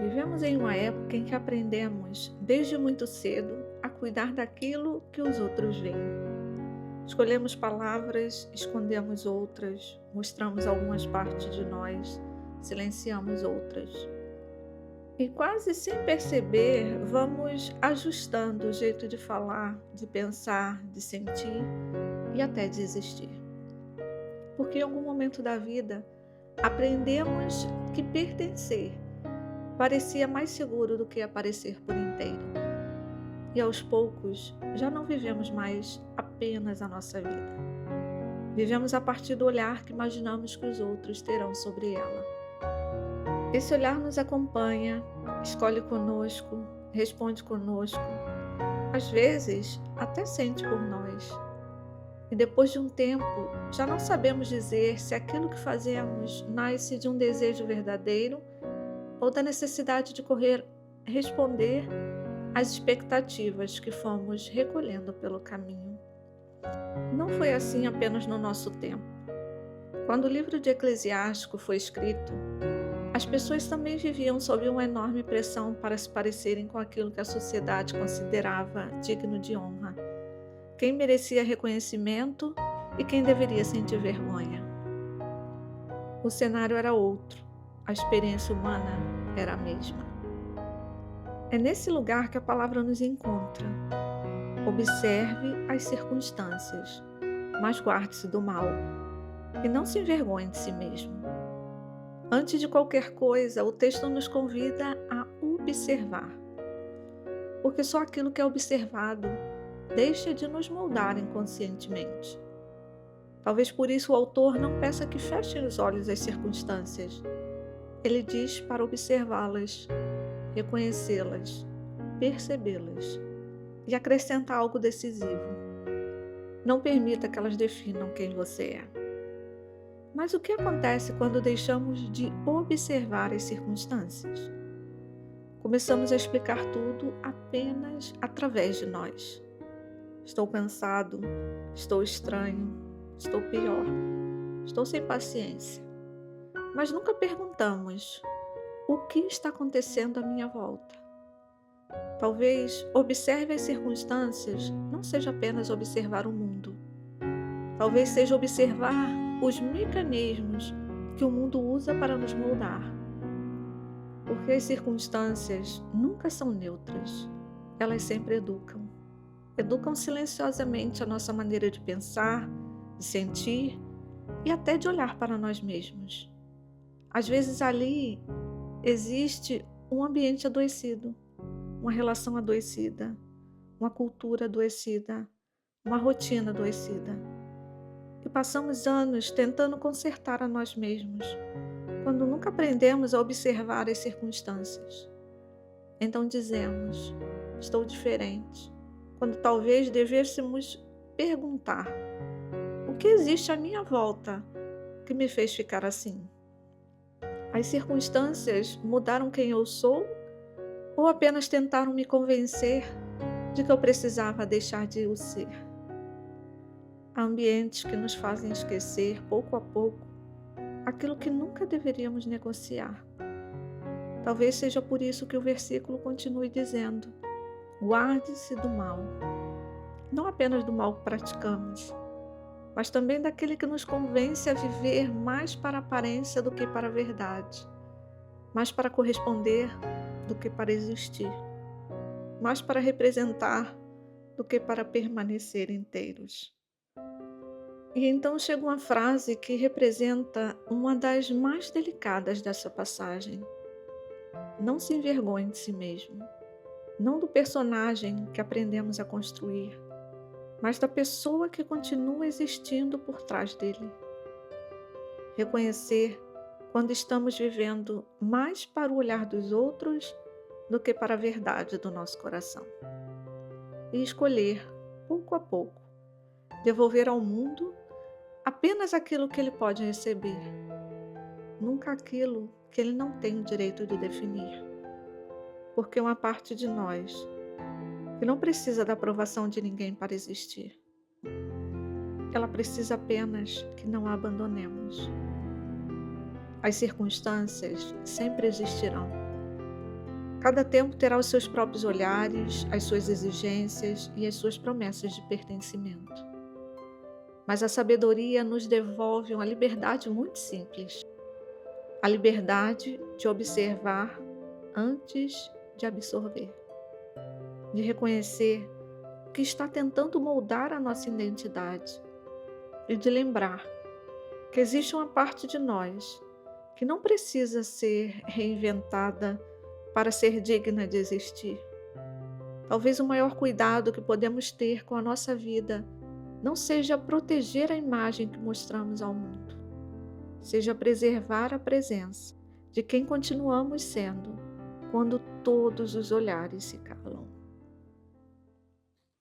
Vivemos em uma época em que aprendemos, desde muito cedo, a cuidar daquilo que os outros veem. Escolhemos palavras, escondemos outras, mostramos algumas partes de nós, silenciamos outras. E quase sem perceber, vamos ajustando o jeito de falar, de pensar, de sentir e até de existir. Porque em algum momento da vida, aprendemos que pertencer parecia mais seguro do que aparecer por inteiro. E aos poucos, já não vivemos mais apenas a nossa vida. Vivemos a partir do olhar que imaginamos que os outros terão sobre ela. Esse olhar nos acompanha, escolhe conosco, responde conosco, às vezes até sente por nós. E depois de um tempo, já não sabemos dizer se aquilo que fazemos nasce de um desejo verdadeiro ou da necessidade de responder às expectativas que fomos recolhendo pelo caminho. Não foi assim apenas no nosso tempo. Quando o livro de Eclesiástico foi escrito, as pessoas também viviam sob uma enorme pressão para se parecerem com aquilo que a sociedade considerava digno de honra, quem merecia reconhecimento e quem deveria sentir vergonha. O cenário era outro, a experiência humana era a mesma. É nesse lugar que a palavra nos encontra. Observe as circunstâncias, mas guarde-se do mal, e não se envergonhe de si mesmo. Antes de qualquer coisa, o texto nos convida a observar, porque só aquilo que é observado deixa de nos moldar inconscientemente. Talvez por isso o autor não peça que fechem os olhos às circunstâncias. Ele diz para observá-las, reconhecê-las, percebê-las e acrescenta algo decisivo. Não permita que elas definam quem você é. Mas o que acontece quando deixamos de observar as circunstâncias? Começamos a explicar tudo apenas através de nós. Estou cansado, estou estranho, estou pior, estou sem paciência. Mas nunca perguntamos: o que está acontecendo à minha volta? Talvez observe as circunstâncias não seja apenas observar o mundo. Talvez seja observar os mecanismos que o mundo usa para nos moldar. Porque as circunstâncias nunca são neutras. Elas sempre educam. Educam silenciosamente a nossa maneira de pensar, de sentir e até de olhar para nós mesmos. Às vezes ali existe um ambiente adoecido, uma relação adoecida, uma cultura adoecida, uma rotina adoecida. E passamos anos tentando consertar a nós mesmos, quando nunca aprendemos a observar as circunstâncias. Então dizemos: estou diferente, quando talvez devêssemos perguntar: o que existe à minha volta que me fez ficar assim? As circunstâncias mudaram quem eu sou ou apenas tentaram me convencer de que eu precisava deixar de o ser? Há ambientes que nos fazem esquecer, pouco a pouco, aquilo que nunca deveríamos negociar. Talvez seja por isso que o versículo continue dizendo: guarde-se do mal. Não apenas do mal que praticamos, mas também daquele que nos convence a viver mais para a aparência do que para a verdade, mais para corresponder do que para existir, mais para representar do que para permanecer inteiros. E então chega uma frase que representa uma das mais delicadas dessa passagem. Não se envergonhe de si mesmo, não do personagem que aprendemos a construir, mas da pessoa que continua existindo por trás dele. Reconhecer quando estamos vivendo mais para o olhar dos outros do que para a verdade do nosso coração. E escolher, pouco a pouco, devolver ao mundo apenas aquilo que ele pode receber, nunca aquilo que ele não tem o direito de definir. Porque uma parte de nós que não precisa da aprovação de ninguém para existir. Ela precisa apenas que não a abandonemos. As circunstâncias sempre existirão, Cada tempo terá os seus próprios olhares, as suas exigências e as suas promessas de pertencimento. Mas a sabedoria nos devolve uma liberdade muito simples: a liberdade de observar antes de absorver, de reconhecer o que está tentando moldar a nossa identidade e de lembrar que existe uma parte de nós que não precisa ser reinventada para ser digna de existir. Talvez o maior cuidado que podemos ter com a nossa vida não seja proteger a imagem que mostramos ao mundo, seja preservar a presença de quem continuamos sendo quando todos os olhares se calam.